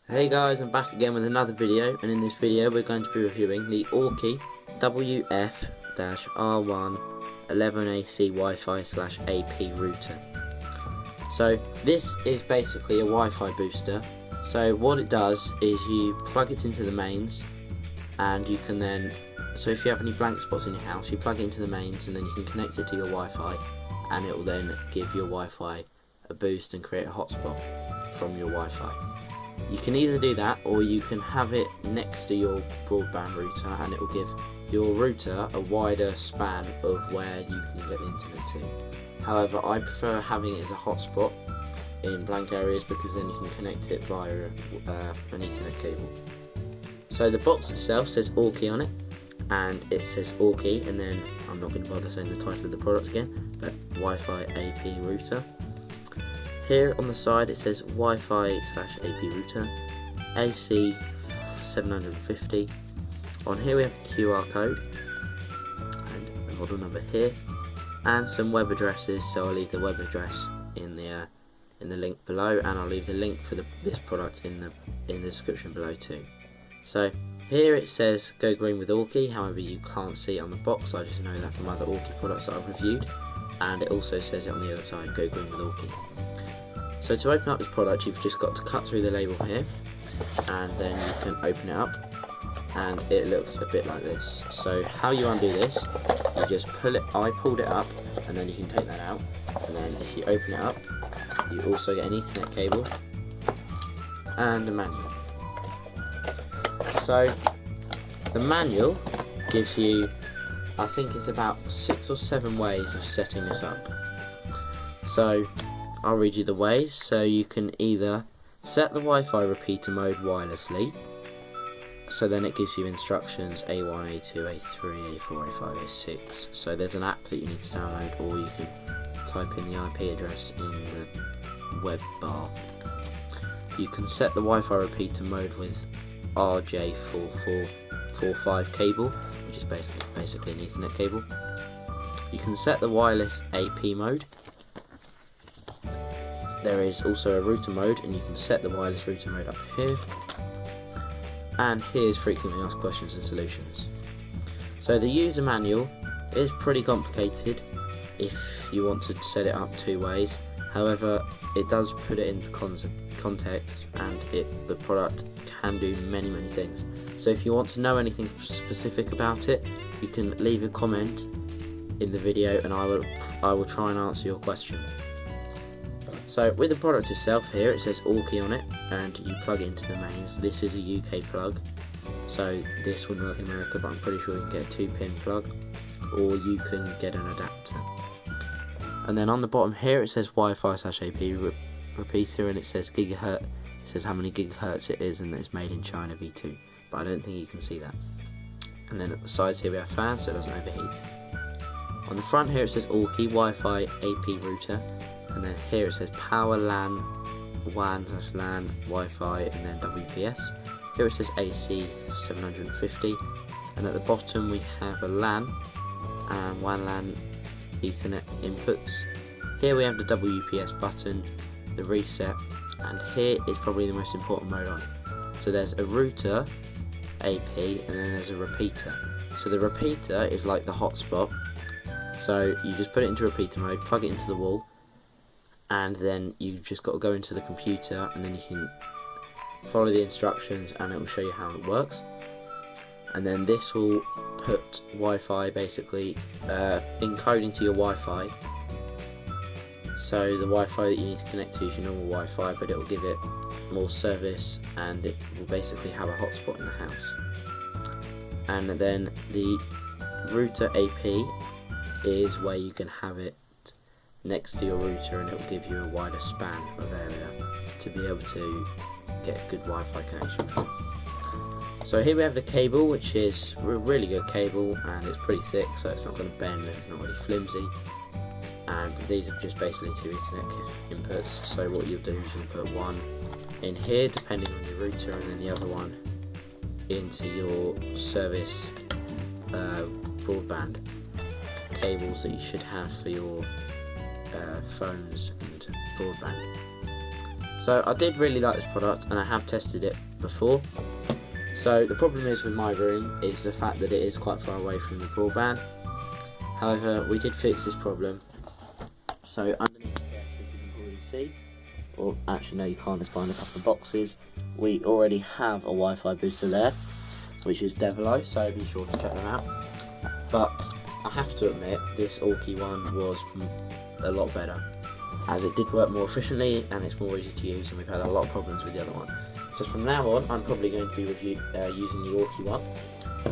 Hey guys, I'm back again with another video, and in this video we're going to be reviewing the Aukey WF-R111AC Wi-Fi/AP router. So this is basically a Wi-Fi booster. So what it does is you plug it into the mains, and you can then, so if you have any blank spots in your house, you plug it into the mains and then you can connect it to your Wi-Fi, and it will then give your Wi-Fi a boost and create a hotspot from your Wi-Fi. You can either do that, or you can have it next to your broadband router, and it will give your router a wider span of where you can get the internet to. However, I prefer having it as a hotspot in blank areas, because then you can connect it via an Ethernet cable. So the box itself says Aukey on it, and it says Aukey, and then I'm not going to bother saying the title of the product again, but Wi-Fi AP router. Here on the side it says Wi-Fi/AP router, AC 750. On here we have a QR code and a model number here, and some web addresses. So I'll leave the web address in the link below, and I'll leave the link for this product in the description below too. So here it says Go Green with Aukey. However, you can't see it on the box. I just know that from other Aukey products that I've reviewed, and it also says it on the other side, Go Green with Aukey. So to open up this product, you've just got to cut through the label here, and then you can open it up, and it looks a bit like this. So how you undo this, you just pull it, I pulled it up, and then you can take that out, and then if you open it up, you also get an Ethernet cable and a manual. So the manual gives you, I think it's about 6 or 7 ways of setting this up. So I'll read you the ways. So you can either set the Wi-Fi repeater mode wirelessly, so then it gives you instructions A1, A2, A3, A4, A5, A6. So there's an app that you need to download, or you can type in the IP address in the web bar. You can set the Wi-Fi repeater mode with RJ4445 cable, which is basically an Ethernet cable. You can set the wireless AP mode. There is also a router mode, and you can set the wireless router mode up here. And here's frequently asked questions and solutions. So the user manual is pretty complicated if you want to set it up 2 ways. However, it does put it into context, and the product can do many things. So if you want to know anything specific about it, you can leave a comment in the video, and I will try and answer your question. So with the product itself, here it says Aukey on it, and you plug it into the mains. This is a UK plug, so this wouldn't work in America, but I'm pretty sure you can get a 2-pin plug, or you can get an adapter. And then on the bottom here it says Wi-Fi/AP repeater, and it says gigahertz. It says how many gigahertz it is, and it's made in China V2, but I don't think you can see that. And then at the sides here we have fans, so it doesn't overheat. On the front here it says Aukey Wi-Fi AP router, and then here it says power LAN, WAN/LAN, Wi-Fi, and then WPS. Here it says AC 750, and at the bottom we have a LAN and WAN/LAN Ethernet inputs. Here we have the WPS button, the reset, and here is probably the most important mode on it. So there's a router AP, and then there's a repeater. So the repeater is like the hotspot. So you just put it into repeater mode, plug it into the wall, and then you've just got to go into the computer, and then you can follow the instructions, and it will show you how it works. And then this will put Wi-Fi, basically encode into your Wi-Fi. So the Wi-Fi that you need to connect to is your normal Wi-Fi, but it will give it more service, and it will basically have a hotspot in the house. And then the router AP is where you can have it next to your router, and it will give you a wider span of area to be able to get a good Wi-Fi connection. So here we have the cable, which is a really good cable, and it's pretty thick, so it's not going to bend, and it's not really flimsy. And these are just basically 2 Ethernet inputs. So what you'll do is you'll put one in here, depending on your router, and then the other one into your service broadband cables that you should have for your phones and broadband. So I did really like this product, and I have tested it before. So the problem is with my room is the fact that it is quite far away from the broadband. However, we did fix this problem. So underneath the desk, as you can already see, or actually no, you can't, it's behind a couple of boxes, we already have a Wi-Fi booster there, which is Devilo, so be sure to check them out. But I have to admit, this Aukey one was a lot better, as it did work more efficiently and it's more easy to use, and we've had a lot of problems with the other one. So from now on, I'm probably going to be using the Aukey one,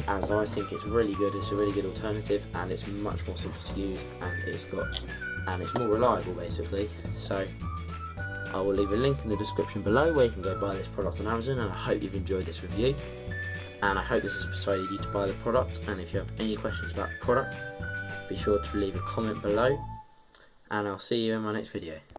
as I think it's really good. It's a really good alternative, and it's much more simple to use, and it's more reliable basically. So I will leave a link in the description below where you can go buy this product on Amazon, and I hope you've enjoyed this review, and I hope this has persuaded you to buy the product. And if you have any questions about the product, be sure to leave a comment below, and I'll see you in my next video.